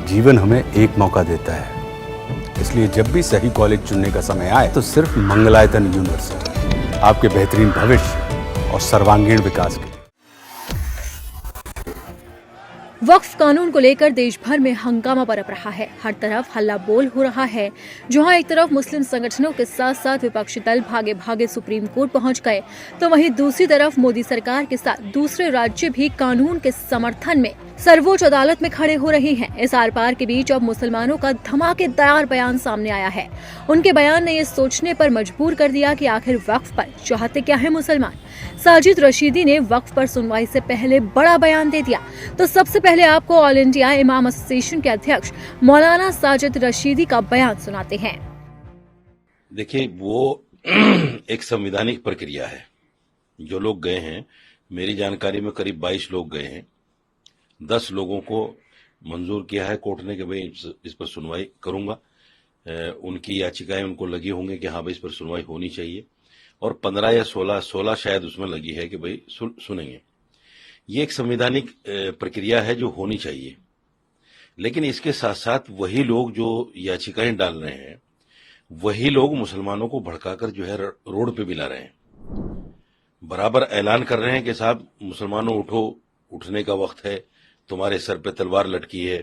जीवन हमें एक मौका देता है, इसलिए जब भी सही कॉलेज चुनने का समय आए तो सिर्फ मंगलायतन यूनिवर्सिटी आपके बेहतरीन भविष्य और सर्वांगीण विकास के लिए। वक्फ कानून को लेकर देश भर में हंगामा बरप रहा है। हर तरफ हल्ला बोल हो रहा है। जहां एक तरफ मुस्लिम संगठनों के साथ साथ विपक्षी दल भागे भागे सुप्रीम कोर्ट पहुंच गए, तो वहीं दूसरी तरफ मोदी सरकार के साथ दूसरे राज्य भी कानून के समर्थन में सर्वोच्च अदालत में खड़े हो रहे हैं। इस आर पार के बीच अब मुसलमानों का धमाकेदार बयान सामने आया है। उनके बयान ने ये सोचने पर मजबूर कर दिया कि आखिर वक्फ पर चाहते क्या है मुसलमान। साजिद रशीदी ने वक्फ पर सुनवाई से पहले बड़ा बयान दे दिया। तो सबसे पहले आपको ऑल इंडिया इमाम एसोसिएशन के अध्यक्ष मौलाना साजिद रशीदी का बयान सुनाते हैं। देखिए, वो एक संवैधानिक प्रक्रिया है। जो लोग गए हैं, मेरी जानकारी में करीब 22 लोग गए हैं। 10 लोगों को मंजूर किया है कोर्ट ने कि भाई इस पर सुनवाई करूंगा। उनकी याचिकाएं उनको लगी होंगी कि हाँ भाई इस पर सुनवाई होनी चाहिए, और 15 या 16 शायद उसमें लगी है कि भाई सुनेंगे। ये एक संवैधानिक प्रक्रिया है जो होनी चाहिए। लेकिन इसके साथ साथ वही लोग जो याचिकाएं डाल रहे हैं, वही लोग मुसलमानों को भड़काकर जो है रोड पे भी ला रहे हैं। बराबर ऐलान कर रहे हैं कि साहब मुसलमानों उठो, उठने का वक्त है, तुम्हारे सर पे तलवार लटकी है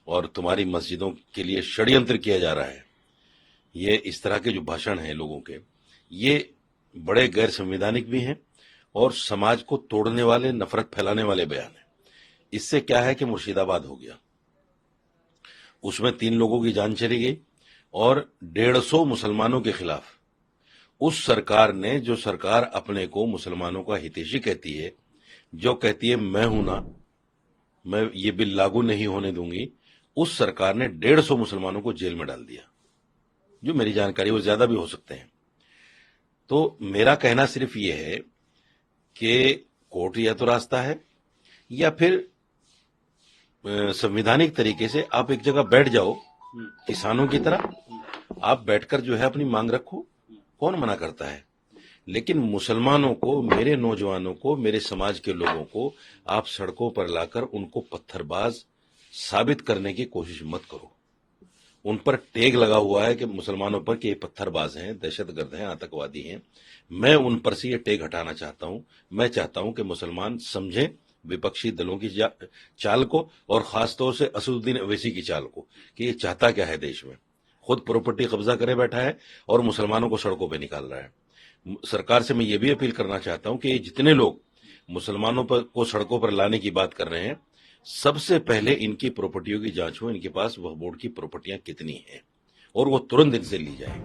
और तुम्हारी मस्जिदों के लिए षड्यंत्र किया जा रहा है। ये इस तरह के जो भाषण हैं लोगों के, ये बड़े गैर संवैधानिक भी हैं और समाज को तोड़ने वाले, नफरत फैलाने वाले बयान हैं। इससे क्या है कि मुर्शिदाबाद हो गया, उसमें 3 लोगों की जान चली गई और 150 मुसलमानों के खिलाफ उस सरकार ने, जो सरकार अपने को मुसलमानों का हितैषी कहती है, जो कहती है मैं हूं ना, मैं ये बिल लागू नहीं होने दूंगी, उस सरकार ने 150 मुसलमानों को जेल में डाल दिया। जो मेरी जानकारी, वो ज्यादा भी हो सकते हैं। तो मेरा कहना सिर्फ ये है कि कोर्ट या तो रास्ता है, या फिर संवैधानिक तरीके से आप एक जगह बैठ जाओ, किसानों की तरह आप बैठकर जो है अपनी मांग रखो। कौन मना करता है? लेकिन मुसलमानों को, मेरे नौजवानों को, मेरे समाज के लोगों को आप सड़कों पर लाकर उनको पत्थरबाज साबित करने की कोशिश मत करो। उन पर टैग लगा हुआ है कि मुसलमानों पर कि ये पत्थरबाज हैं, दहशतगर्द हैं, आतंकवादी हैं। मैं उन पर से ये टैग हटाना चाहता हूं। मैं चाहता हूं कि मुसलमान समझें विपक्षी दलों की चाल को, और खासतौर से असदुद्दीन अवैसी की चाल को, कि ये चाहता क्या है देश में। खुद प्रॉपर्टी कब्जा करे बैठा है और मुसलमानों को सड़कों पर निकाल रहा है। सरकार से मैं ये भी अपील करना चाहता हूं कि ये जितने लोग मुसलमानों पर को सड़कों पर लाने की बात कर रहे हैं, सबसे पहले इनकी प्रॉपर्टियों की जांच हो, इनके पास वह बोर्ड की प्रॉपर्टियां कितनी हैं, और वो तुरंत इनसे ली जाए।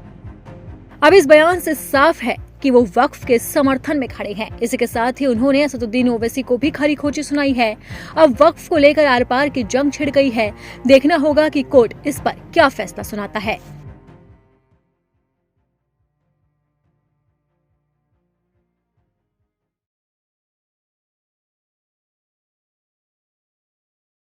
अब इस बयान से साफ है कि वो वक्फ के समर्थन में खड़े हैं। इसी के साथ ही उन्होंने असदुद्दीन ओवैसी को भी खरी खोटी सुनाई है। अब वक्फ को लेकर आर पार की जंग छिड़ गई है। देखना होगा कि कोर्ट इस पर क्या फैसला सुनाता है।